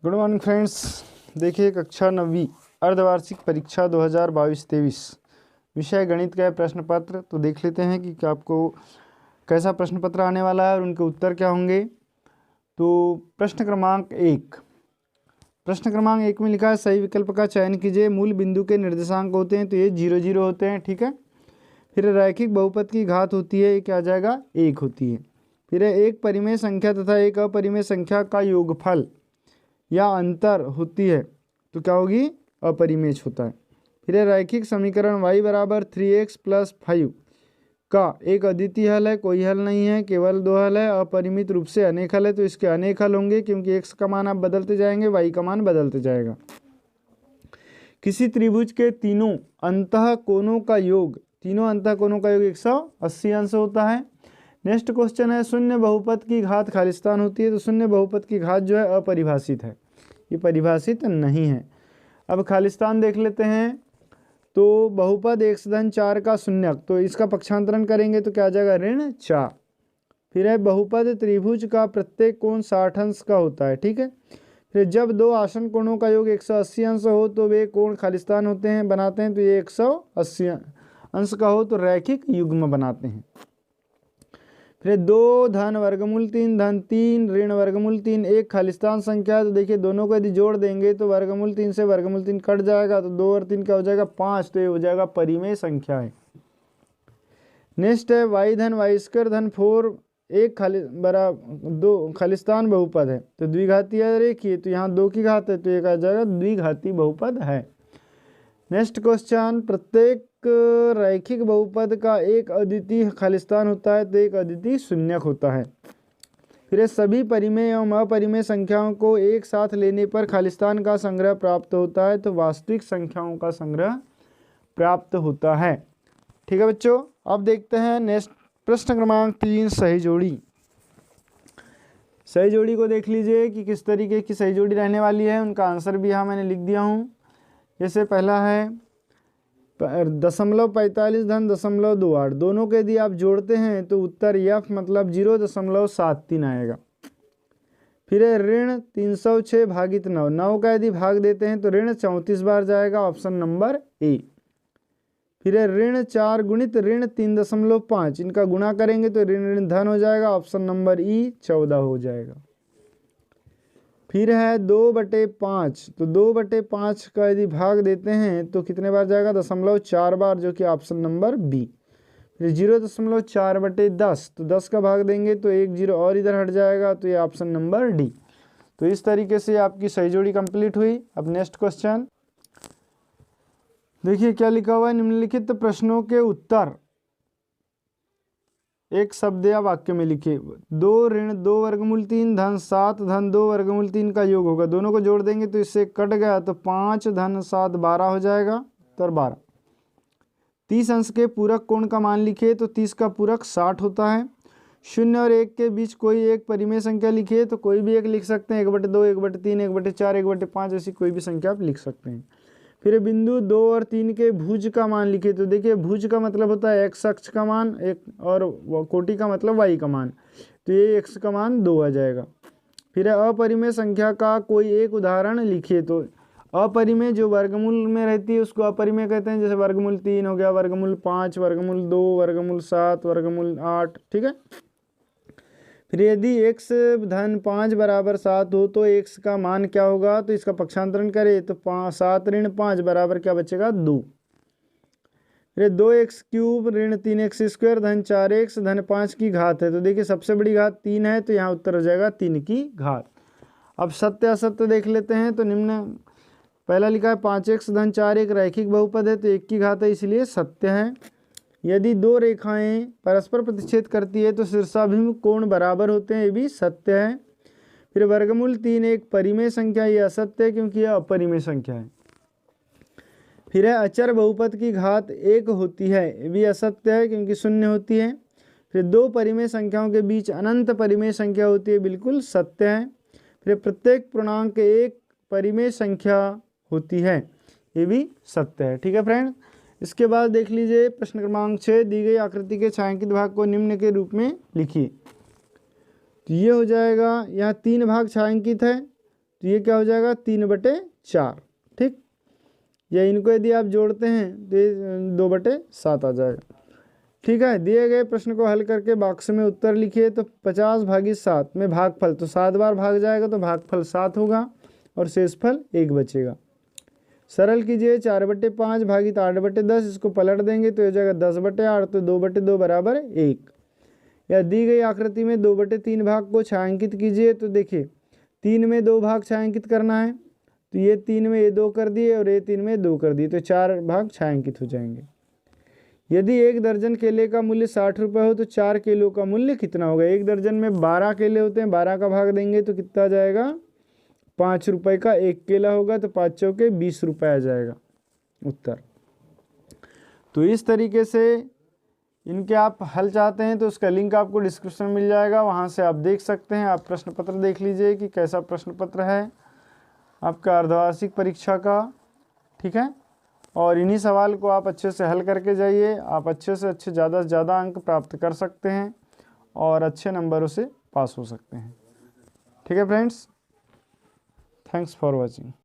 Good morning friends. देखिए कक्षा 9वीं अर्धवार्षिक परीक्षा 2022-23 विषय गणित का है प्रश्न पत्र। तो देख लेते हैं कि आपको कैसा प्रश्न पत्र आने वाला है और उनके उत्तर क्या होंगे। तो प्रश्न क्रमांक एक में लिखा है सही विकल्प का चयन कीजिए। मूल बिंदु के निर्देशांक होते हैं तो ये 0 0 होते हैं, ठीक है। फिर रैखिक बहुपद की घात होती है, ये क्या आ जाएगा 1 होती है। फिर एक परिमेय संख्या तथा एक अपरिमेय संख्या का योगफल या अंतर होती है तो क्या होगी अपरिमेय होता है। फिर रैखिक समीकरण y बराबर 3x + 5 का एक अद्वितीय हल है, कोई हल नहीं है, केवल दो हल है। अपरिमित रूप से अनेक हल है तो इसके अनेक हल होंगे क्योंकि x का मान आप बदलते जाएंगे, y का मान बदलते जाएगा। किसी त्रिभुज के तीनों अंतः कोणों का योग 180 अंश होता है। नेक्स्ट क्वेश्चन है शून्य बहुपद की घात खालिस्तान होती है। तो शून्य बहुपद की घात जो है अपरिभाषित है, ये परिभाषित नहीं है। अब खालिस्तान देख लेते हैं। तो बहुपद x-4 का शून्यक, तो इसका पक्षांतरण करेंगे तो क्या आ जाएगा ऋण 4। फिर है बहुपद त्रिभुज का प्रत्येक कोण 60 अंश का होता है, ठीक है। फिर जब दो आसन कोणों का योग 180 अंश हो तो वे कोण खालिस्तान होते हैं बनाते हैं। तो ये 180 अंश का हो तो रैखिक युग्म बनाते हैं। फिर 2 धन वर्गमूल 3 धन 3 ऋण वर्गमूल 3 एक खालिस्तान संख्या है। तो देखिए दोनों को यदि जोड़ देंगे तो वर्गमूल 3 से वर्गमूल 3 कट जाएगा, तो 2 और 3 क्या हो जाएगा 5, तो ये हो जाएगा परिमेय संख्या है। नेक्स्ट है y धन y² धन 4 एक दो खालिस्तान बहुपद है तो द्विघाती है रेखीय, तो यहाँ 2 की घात है तो ये कहा जाएगा द्विघाती बहुपद है। नेक्स्ट क्वेश्चन प्रत्येक रैखिक बहुपद का एक अद्वितीय खालिस्तान होता है तो एक अद्वितीय शून्यक होता है। फिर सभी परिमेय एवं अपरिमेय संख्याओं को एक साथ लेने पर खालिस्तान का संग्रह प्राप्त होता है तो वास्तविक संख्याओं का संग्रह प्राप्त होता है, ठीक है बच्चों। अब देखते हैं नेक्स्ट प्रश्न क्रमांक 3 सही जोड़ी। सही जोड़ी को देख लीजिए कि किस तरीके की सही जोड़ी रहने वाली है। उनका आंसर भी यहाँ मैंने लिख दिया हूँ। जैसे पहला है 0.45 धन 0.28, दोनों के यदि आप जोड़ते हैं तो उत्तर f मतलब 0.73 आएगा। फिर है ऋण 306 भागित 9, 9 का यदि भाग देते हैं तो ऋण 34 बार जाएगा, ऑप्शन नंबर ए। फिर है ऋण 4 गुणित ऋण 3.5, इनका गुणा करेंगे तो ऋण ऋण धन हो जाएगा, ऑप्शन नंबर ई 14 हो जाएगा। फिर है 2/5, तो 2/5 का यदि भाग देते हैं तो कितने बार जाएगा 0.4 बार, जो कि ऑप्शन नंबर बी। फिर 0.4/10, तो 10 का भाग देंगे तो 1 0 और इधर हट जाएगा, तो ये ऑप्शन नंबर डी। तो इस तरीके से आपकी सही जोड़ी कंप्लीट हुई। अब नेक्स्ट क्वेश्चन देखिए क्या लिखा हुआ है। निम्नलिखित प्रश्नों के उत्तर एक शब्द या वाक्य में लिखिए। 2 ऋण 2 वर्गमूल 3 धन 7 धन 2 वर्गमूल 3 का योग होगा, दोनों को जोड़ देंगे तो इससे कट गया तो 5 धन 7 12 हो जाएगा, उत्तर 12। 30 अंश के पूरक कोण का मान लिखिए। तो 30 का पूरक 60 होता है। 0 और 1 के बीच कोई एक परिमेय संख्या लिखिए। तो कोई भी एक लिख सकते हैं, 1/2 1/3 1/4 1/5 ऐसी कोटि भी संख्या आप लिख सकते हैं। फिर बिंदु 2 और 3 के भुज का मान लिखिए। तो देखिए भुज का मतलब होता है x अक्ष का मान, एक और कोटि का मतलब y का मान, तो ये x का मान 2 आ जाएगा। फिर अपरिमेय संख्या का कोई एक उदाहरण लिखिए। तो अपरिमेय जो वर्गमूल में रहती है उसको अपरिमेय कहते हैं, जैसे वर्गमूल 3 हो गया, वर्गमूल 5, वर्गमूल 2, वर्गमूल 7, वर्गमूल 8, ठीक है। फिर यदि x धन 5 बराबर 7 हो तो x का मान क्या होगा, तो इसका पक्षांतरण करें तो 7 ऋण 5 बराबर क्या बचेगा 2। फिर 2x³ ऋण 3x² धन 4x धन 5 की घात है। तो देखिए सबसे बड़ी घात 3 है तो यहाँ उत्तर हो जाएगा 3 की घात। अब सत्य असत्य देख लेते हैं। तो निम्न पहला लिखा है 5x धन 4 एक रैखिक बहुपद है तो 1 की घात है, इसलिए सत्य है। यदि दो रेखाएं परस्पर प्रतिच्छेद करती है तो शीर्षाभिमुख कोण बराबर होते हैं, ये भी सत्य है। फिर वर्गमूल 3 एक परिमेय संख्या, ये असत्य है क्योंकि यह अपरिमेय संख्या है। फिर है अचर बहुपद की घात 1 होती है, ये भी असत्य है क्योंकि 0 होती है। फिर 2 परिमेय संख्याओं के बीच अनंत परिमेय संख्या होती है, बिल्कुल सत्य है। फिर प्रत्येक पूर्णांक एक परिमेय संख्या होती है, ये भी सत्य है, ठीक है फ्रेंड। इसके बाद देख लीजिए प्रश्न क्रमांक 6, दी गई आकृति के छायांकित भाग को निम्न के रूप में लिखिए। तो ये हो जाएगा, यहाँ 3 भाग छायांकित है तो ये क्या हो जाएगा 3/4, ठीक। या इनको यदि आप जोड़ते हैं तो ये 2/7 आ जाएगा, ठीक है। दिए गए प्रश्न को हल करके बॉक्स में उत्तर लिखिए। तो 50/7 में भागफल तो 7 बार भाग जाएगा तो भागफल 7 होगा और शेषफल 1 बचेगा। सरल कीजिए 4/5 भागित 8/10, इसको पलट देंगे तो हो जाएगा 10/8, तो 2/2 बराबर 1। या दी गई आकृति में 2/3 भाग को छायांकित कीजिए। तो देखिए 3 में 2 भाग छायांकित करना है, तो ये 3 में ये 2 कर दिए और ये 3 में 2 कर दिए, तो 4 भाग छायांकित हो जाएंगे। यदि 1 दर्जन केले का मूल्य 60 रुपये हो तो 4 किलो का मूल्य कितना होगा। 1 दर्जन में 12 केले होते हैं, 12 का भाग देंगे तो कितना आ जाएगा 5 रुपये का 1 केला होगा, तो 5 चौके 20 रुपये आ जाएगा उत्तर। तो इस तरीके से इनके आप हल चाहते हैं तो उसका लिंक आपको डिस्क्रिप्शन में मिल जाएगा, वहाँ से आप देख सकते हैं। आप प्रश्न पत्र देख लीजिए कि कैसा प्रश्न पत्र है आपका अर्धवार्षिक परीक्षा का, ठीक है। और इन्हीं सवाल को आप अच्छे से हल करके जाइए, आप अच्छे से अच्छे ज़्यादा से ज़्यादा अंक प्राप्त कर सकते हैं और अच्छे नंबरों से पास हो सकते हैं, ठीक है फ्रेंड्स। Thanks for watching.